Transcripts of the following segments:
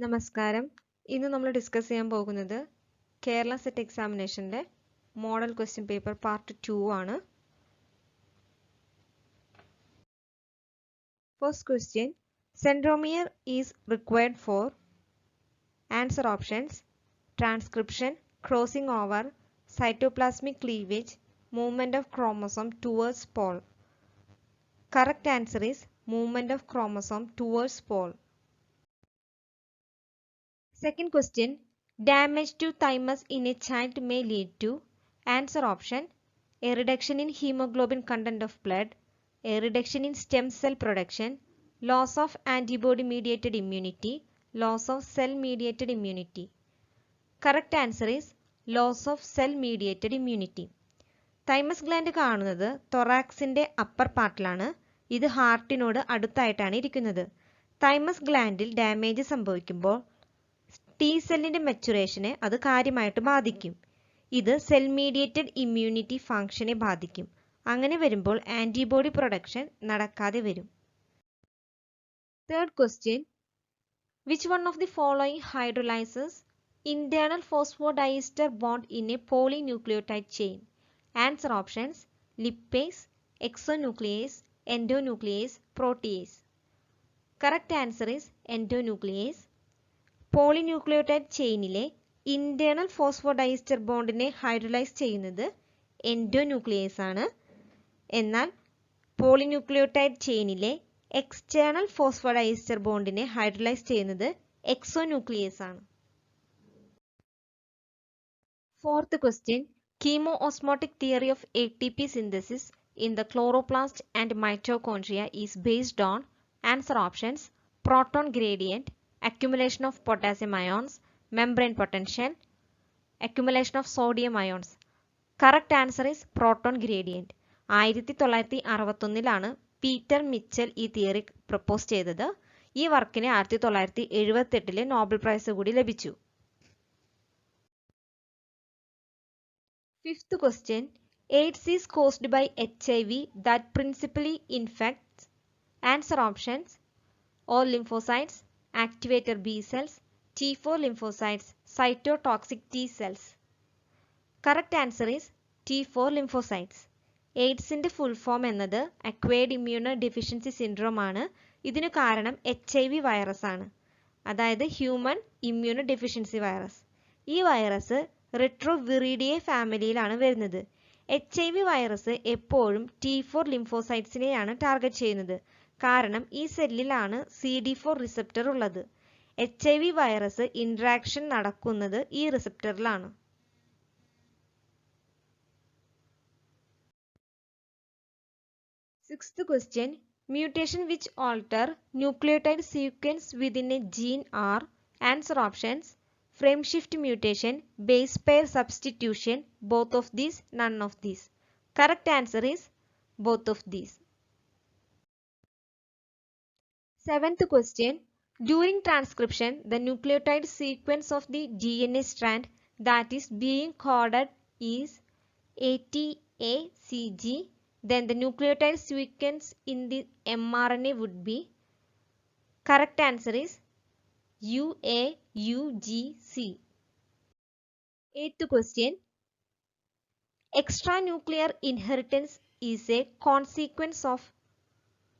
നമസ്കാരം. ഇന്ന് നമ്മൾ ഡിസ്കസ് ചെയ്യാൻ പോകുന്നത് കേരള സെറ്റ് എക്സാമിനേഷന്റെ മോഡൽ ക്വസ്റ്റ്യൻ പേപ്പർ പാർട്ട് 2 ആണ്. First question, centromere is required for answer options transcription, crossing over, cytoplasmic cleavage, movement of chromosome towards pole. Correct answer is movement of chromosome towards pole. Second question, damage to thymus in a child may lead to answer option a reduction in hemoglobin content of blood, a reduction in stem cell production, loss of antibody mediated immunity, loss of cell mediated immunity. Correct answer is loss of cell mediated immunity. Thymus gland കാണുന്നത് തൊറാക്സിന്റെ upper പാർട്ടിലാണ്. ഇത് ഹാർട്ടിനോട് അടുത്തായിട്ടാണ് ഇരിക്കുന്നത്. Thymus ഗ്ലാൻഡിൽ damage സംഭവിക്കുമ്പോൾ T സെല്ലിന്റെ മെച്ചുറേഷനെ അത് കാര്യമായിട്ട് ബാധിക്കും. ഇത് cell mediated immunity ഫംഗ്ഷനെ ബാധിക്കും. അങ്ങനെ വരുമ്പോൾ ആന്റിബോഡി പ്രൊഡക്ഷൻ നടക്കാതെ വരും. Third question, which one of the following hydrolyses internal phosphodiester bond in a polynucleotide chain? Answer options lipase, exonuclease, endonuclease, protease. Correct answer is endonuclease. Polynucleotide ചെയിനിലെ internal phosphodiester ബോണ്ടിനെ hydrolyse ചെയ്യുന്നത് endonuclease ആണ്. എന്നാൽ polynucleotide ചെയിനിലെ external phosphodiester ബോണ്ടിനെ hydrolyse ചെയ്യുന്നത് exonuclease ആണ്. Fourth question, chemiosmotic theory of ATP synthesis in the chloroplast and mitochondria is based on answer options proton gradient, accumulation of potassium ions, membrane potential, accumulation of sodium ions. Correct answer is proton gradient. 1961 Peter Mitchell ഈ theory propose ചെയ്തത്. ഈ വർക്കിന് 1978 Nobel prize കൂടി ലഭിച്ചു. Fifth question, AIDS is caused by HIV that principally infects. Answer options all lymphocytes, activator B cells, T4 lymphocytes, cytotoxic T cells. Correct answer is T4 lymphocytes. എയ്ഡ്സിന്റെ full form എന്നത് acquired immunodeficiency syndrome ആണ്. ഇതിനു കാരണം HIV virus ആണ്, അതായത് human immunodeficiency virus. ഈ virus Retroviridae ഫാമിലിയിലാണ് വരുന്നത്. HIV വൈറസ് എപ്പോഴും T4 ലിംഫോസൈറ്റ്സിനെയാണ് ടാർഗറ്റ് ചെയ്യുന്നത്. കാരണം ഈ സെല്ലിലാണ് CD4 റിസപ്റ്റർ ഉള്ളത്. HIV വൈറസ് ഇന്ററാക്ഷൻ നടക്കുന്നത് ഈ റിസപ്റ്ററിലാണ്. Sixth question, mutation which alter nucleotide sequence within a gene are? Answer options frame shift mutation, base pair substitution, both of these, none of these. Correct answer is both of these. Seventh question, during transcription, the nucleotide sequence of the DNA strand that is being coded is ATACG. Then the nucleotide sequence in the mRNA would be. Correct answer is UAUGC. Eighth question, extranuclear inheritance is a consequence of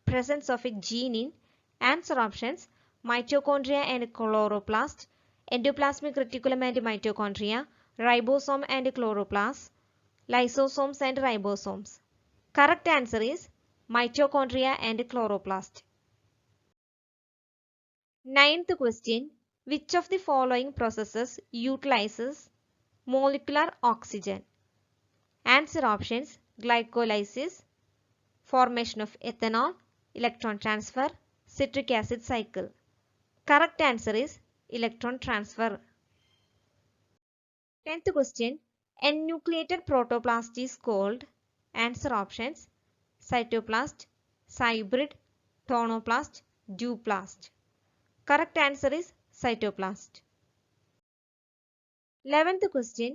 presence of a gene in. Answer options mitochondria and chloroplast, endoplasmic reticulum and mitochondria, ribosome and chloroplast, lysosomes and ribosomes. Correct answer is mitochondria and chloroplast. Ninth question, which of the following processes utilizes molecular oxygen? Answer options glycolysis, formation of ethanol, electron transfer, citric acid cycle. Correct answer is electron transfer. 10th question, enucleated protoplast is called. Answer options cytoplast, cybrid, tonoplast, duplast. Correct answer is cytoplast. 11th question,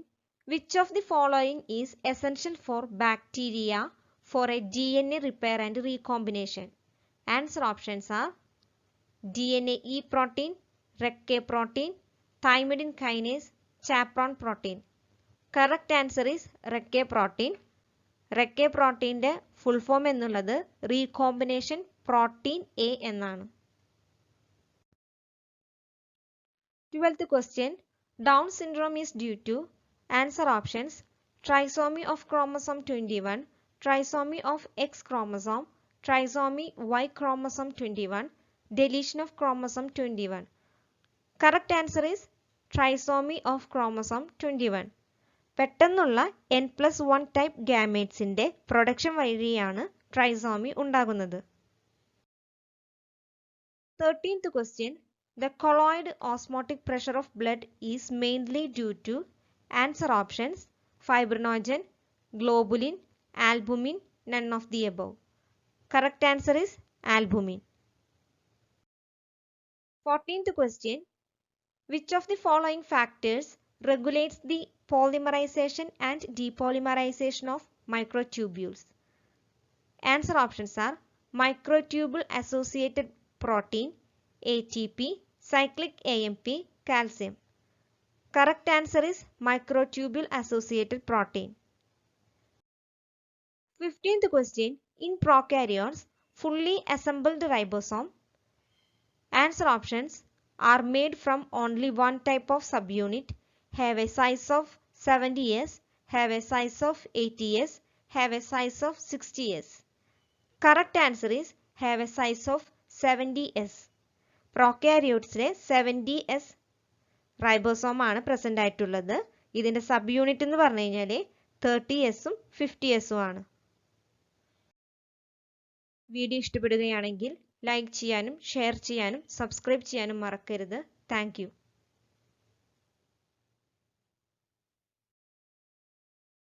which of the following is essential for bacteria for a DNA repair and recombination? Answer options are DNA E protein, RECK protein, thymidine kinase, chaperone protein. Correct answer is RECK protein. RECK പ്രോട്ടീൻ്റെ full form എന്നുള്ളത് recombination protein A എന്നാണ്. 12th question. Down syndrome is due to answer options: trisomy of chromosome 21, trisomy of X chromosome, trisomy Y chromosome 21, deletion of chromosome 21. Correct answer is trisomy of chromosome 21. പെട്ടെന്നുള്ള n+1 type ഗാമേറ്റ്സിന്റെ production വഴിയാണ് trisomy ഉണ്ടാകുന്നത്. 13th question. The colloid osmotic pressure of blood is mainly due to answer options: fibrinogen, globulin, albumin, none of the above. Correct answer is albumin. 14th question. Which of the following factors regulates the polymerization and depolymerization of microtubules? Answer options are microtubule associated protein, ATP, cyclic AMP, calcium. Correct answer is microtubule associated protein. 15th question. In prokaryotes, fully assembled ribosome. Answer options are made from only one type of subunit, have a size of 70s, have a size of 80s, have a size of 60s. Correct answer is have a size of 70s. Prokaryotes 70s ribosome ആണ് present ആയിട്ടുള്ളത്. ഇതിന്റെ sub unit എന്ന് പറഞ്ഞു കഴിഞ്ഞാൽ 30s 50s ആണ്. Video ഇഷ്ടപ്പെടുകയാണെങ്കിൽ like ചെയ്യാനും share ചെയ്യാനും സബ്സ്ക്രൈബ് ചെയ്യാനും മറക്കരുത്. Thank you.